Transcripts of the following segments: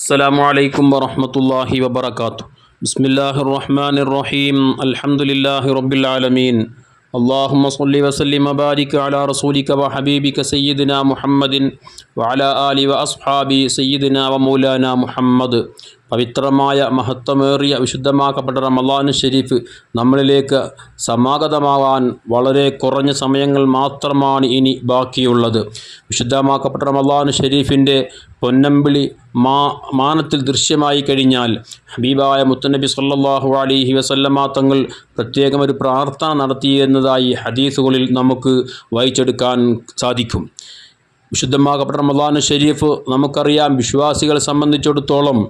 السلام عليكم ورحمة الله وبركاته. بسم الله الرحمن الرحيم. الحمد لله رب العالمين. اللهم صل وسلم وبارك على رسولك وحبيبك سيدنا محمد وعلى آله وأصحابه سيدنا ومولانا محمد. പവിത്രമായ മഹത്വമേറിയ വിശുദ്ധമാക്കപ്പെട്ട റമളാൻ ഷരീഫ് നമ്മളിലേക്ക് സമാഗതമാകാൻ വളരെ കുറഞ്ഞ സമയങ്ങൾ മാത്രമാണ് ഇനി ബാക്കിയുള്ളത്. വിശുദ്ധമാക്കപ്പെട്ട റമളാൻ ഷരീഫിൻ്റെ പൊന്നമ്പിളി മാനത്തിൽ ദൃശ്യമായി കഴിഞ്ഞാൽ ഹബീബായ മുത്തുനബി സല്ലല്ലാഹു അലൈഹി വസല്ലമ തങ്ങൾ പ്രത്യേകം ഒരു പ്രാർത്ഥന നടത്തിയെന്നതായി ഹദീസുകളിൽ നമുക്ക് വായിച്ചെടുക്കാൻ സാധിക്കും. വിശുദ്ധമാക്കപ്പെട്ട റമളാൻ ഷരീഫ് നമുക്കറിയാം, വിശ്വാസികളെ സംബന്ധിച്ചിടത്തോളം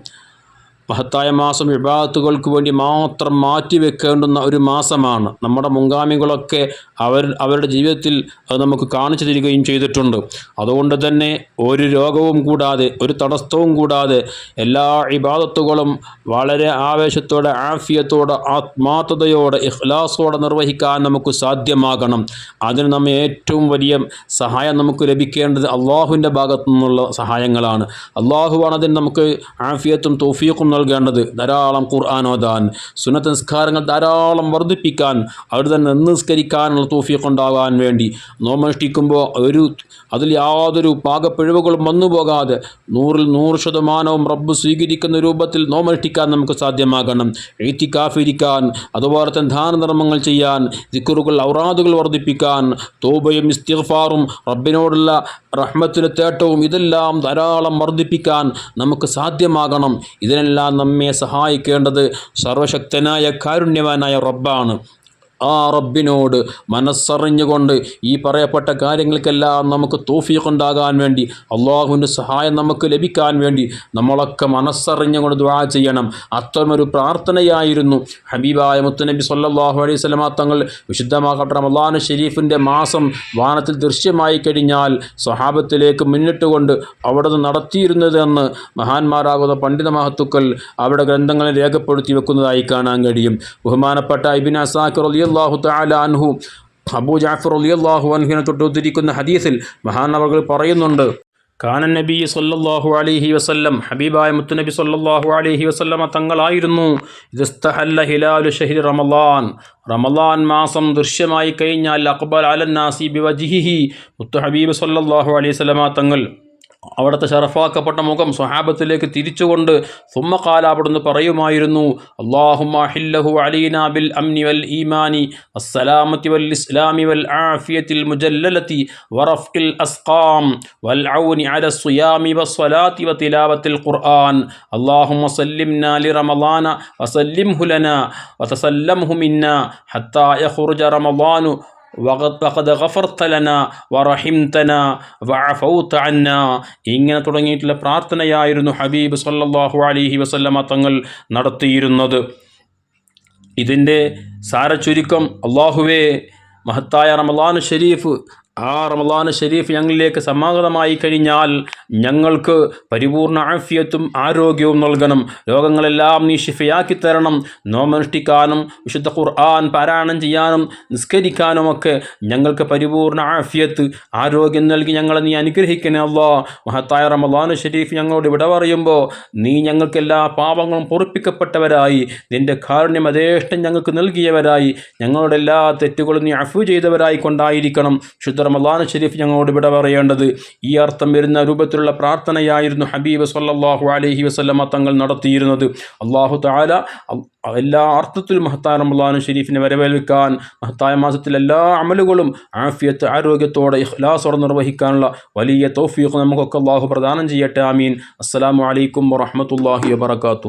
മഹത്തായ മാസം ഇബാദത്തുകൾക്ക് വേണ്ടി മാത്രം മാറ്റിവെക്കേണ്ടുന്ന ഒരു മാസമാണ്. നമ്മുടെ മുൻഗാമികളൊക്കെ അവരുടെ ജീവിതത്തിൽ അത് നമുക്ക് കാണിച്ചു തരികയും ചെയ്തിട്ടുണ്ട്. അതുകൊണ്ട് തന്നെ ഒരു രോഗവും കൂടാതെ, ഒരു തടസ്സവും കൂടാതെ എല്ലാ ഇബാദത്തുകളും വളരെ ആവേശത്തോടെ, ആഫിയത്തോടെ, ആത്മാർത്ഥതയോടെ, ഇഖ്ലാസോടെ നിർവഹിക്കാൻ നമുക്ക് സാധ്യമാകണം. അതിന് നമ്മെ ഏറ്റവും വലിയ സഹായം നമുക്ക് ലഭിക്കേണ്ടത് അള്ളാഹുവിൻ്റെ ഭാഗത്തു നിന്നുള്ള സഹായങ്ങളാണ്. അള്ളാഹുവാണ് അതിന് നമുക്ക് ആഫിയത്തും തൗഫീഖും നൽകേണ്ടത്. ധാരാളം ഖുർആൻ ഓതാൻ, സുന്നത്ത് നിസ്കാരങ്ങൾ ധാരാളം വർദ്ധിപ്പിക്കാൻ, അവിടെ തന്നെ നിസ്കരിക്കാനുള്ള തൗഫീഖ് ഉണ്ടാകാൻ വേണ്ടി, നോമനുഷ്ഠിക്കുമ്പോൾ അതിൽ യാതൊരു പാകപ്പിഴവുകളും വന്നു പോകാതെ 100% റബ്ബ് സ്വീകരിക്കുന്ന രൂപത്തിൽ നോമനുഷ്ഠിക്കാൻ നമുക്ക് സാധ്യമാകണം. ഇഅ്തികാഫിരിക്കാൻ, അതുപോലെ തന്നെ ദാനധർമ്മങ്ങൾ ചെയ്യാൻ, ദിക്റുകൾ, ഔറാദുകൾ വർദ്ധിപ്പിക്കാൻ, തൗബയും ഇസ്തിഗ്ഫാറും, റബ്ബിനോടുള്ള റഹ്മത്തിൻ്റെ തേട്ടവും ഇതെല്ലാം ധാരാളം വർദ്ധിപ്പിക്കാൻ നമുക്ക് സാധ്യമാകണം. ഇതിനെല്ലാം നമ്മെ സഹായിക്കേണ്ടത് സർവശക്തനായ കാരുണ്യവാനായ റബ്ബാണ്. ആ റബ്ബിനോട് മനസ്സറിഞ്ഞുകൊണ്ട് ഈ പറയപ്പെട്ട കാര്യങ്ങൾക്കെല്ലാം നമുക്ക് തൗഫീഖ് ഉണ്ടാകാൻ വേണ്ടി, അള്ളാഹുവിൻ്റെ സഹായം നമുക്ക് ലഭിക്കാൻ വേണ്ടി നമ്മളൊക്കെ മനസ്സറിഞ്ഞുകൊണ്ട് ദുആ ചെയ്യണം. അത്തരമൊരു പ്രാർത്ഥനയായിരുന്നു ഹബീബായ മുത്തുനബി സല്ലല്ലാഹു അലൈഹി വസല്ലമ തങ്ങൾ വിശുദ്ധമാക്കപ്പെട്ട റമളാൻ ഷരീഫിൻ്റെ മാസം വാനത്തിൽ ദൃശ്യമായി കഴിഞ്ഞാൽ സ്വഹാബത്തിലേക്ക് മുന്നിട്ടുകൊണ്ട് അവിടെ നിന്ന് നടത്തിയിരുന്നതെന്ന് മഹാന്മാരാകുന്ന പണ്ഡിത മഹത്തുക്കൾ അവരുടെ ഗ്രന്ഥങ്ങളിൽ രേഖപ്പെടുത്തി വെക്കുന്നതായി കാണാൻ കഴിയും. ബഹുമാനപ്പെട്ട ഇബ്നു അസാക്കിർ റളിയല്ലാഹു തആല അൻഹു, അബൂ ജഅഫർ റളിയല്ലാഹു അൻഹുവിനെ തൊട്ട് ഉദ്ധരിക്കുന്ന ഹദീസിൽ മഹാനവർകൾ പറയുന്നുണ്ട്, കാനൻ നബി സല്ലല്ലാഹു അലൈഹി വസല്ലം, ഹബീബായ മുത്തുനബി സല്ലല്ലാഹു അലൈഹി വസല്ലമ തങ്ങളായിരുന്നു, ഇസ്തഹല്ല ഹിലാലു ഷഹ്രി റമളാൻ മാസം ദൃശ്യമായി കഴിഞ്ഞാൽ അഖ്ബൽ അലന്നാസി ബിവജ്ഹിഹി, മുത്തു ഹബീബ് സല്ലല്ലാഹു അലൈഹി വസല്ലമ തങ്ങൾ അവിടുത്തെ ഷറഫാക്കപ്പെട്ട മുഖം സ്വഹാബത്തിലേക്ക് തിരിച്ചുകൊണ്ട് സുമ്മഖാല അവിടുന്ന് പറയുമായിരുന്നു, അല്ലാഹുമ്മ അഹില്ലഹു അലൈനാ ബിൽ അംനി വൽ ഈമാനി വസ്സലാമത്തി വൽ ഇസ്ലാമി വൽ ആഫിയത്തിൽ മുജല്ലലതി വറഫ്ഇൽ അസ്ഖാം വൽ ഔനി അല സിയാമി വസ്സലാത്തി വതിലാവത്തിൽ ഖുർആൻ അല്ലാഹുമ്മ സല്ലിംനാ ലിറമളാന വസല്ലിംഹു ലനാ വതസല്ലംഹു മിന്നാ ഹത്താ യഖ്റുജ റമളാനു വഖദ് ഗഫർത ലനാ വറഹിംതനാ വഅഫൗത അന്നാ. ഇങ്ങനെ തുടങ്ങിയിട്ടുള്ള പ്രാർത്ഥനയായിരുന്നു ഹബീബ് സല്ലല്ലാഹു അലൈഹി വസല്ലമ തങ്ങൾ നടത്തിയിരുന്നത്. ഇതിൻ്റെ സാരചുരുക്കം, അല്ലാഹുവേ, മഹത്തായ റമളാൻ ഷരീഫ്, ആ റമളാൻ ഷരീഫ് ഞങ്ങളിലേക്ക് സമാഗതമായി കഴിഞ്ഞാൽ ഞങ്ങൾക്ക് പരിപൂർണ ആഫിയത്തും ആരോഗ്യവും നൽകണം. രോഗങ്ങളെല്ലാം നീ ശിഫയാക്കി തരണം. നോമനുഷ്ഠിക്കാനും വിശുദ്ധ ഖുർആൻ പാരായണം ചെയ്യാനും നിസ്കരിക്കാനുമൊക്കെ ഞങ്ങൾക്ക് പരിപൂർണ ആഫിയത്ത്, ആരോഗ്യം നൽകി ഞങ്ങളെ നീ അനുഗ്രഹിക്കണേ അല്ലാഹ്. മഹത്തായ റമളാൻ ഷരീഫ് ഞങ്ങളോട് വിട പറയുമ്പോൾ നീ ഞങ്ങൾക്ക് എല്ലാ പാപങ്ങളും പൊറുപ്പിക്കപ്പെട്ടവരായി, നിൻ്റെ കാരുണ്യം യഥേഷ്ടം ഞങ്ങൾക്ക് നൽകിയവരായി, ഞങ്ങളുടെ എല്ലാ തെറ്റുകളും നീ അഫ്വ് ചെയ്തവരായി കൊണ്ടായിരിക്കണം ശുദ്ധ റമളാൻ ഷരീഫ് ഞങ്ങളോട് വിട പറയേണ്ടത്. ഈ അർത്ഥം വരുന്ന രൂപത്തിലുള്ള പ്രാർത്ഥനയായിരുന്നു ഹബീബ് സല്ലല്ലാഹു അലൈഹി വസല്ലമ തങ്ങൾ നടത്തിയിരുന്നത്. അല്ലാഹു തആല എല്ലാ അർത്ഥത്തിലും മഹത്തായ റമളാൻ ഷരീഫിനെ വരവേൽക്കാൻ, മഹത്തായ മാസത്തിൽ എല്ലാ അമലുകളും ആഫിയത്ത്, ആരോഗ്യത്തോടെ, ഇഖ്ലാസോടെ നിർവഹിക്കാനുള്ള വലിയ തൗഫീഖ് നമുക്കൊക്കെ അല്ലാഹു പ്രദാനം ചെയ്യട്ടെ. ആമീൻ. അസ്സലാമു അലൈക്കും വറഹ്മത്തുള്ളാഹി വബറകാതുഹു.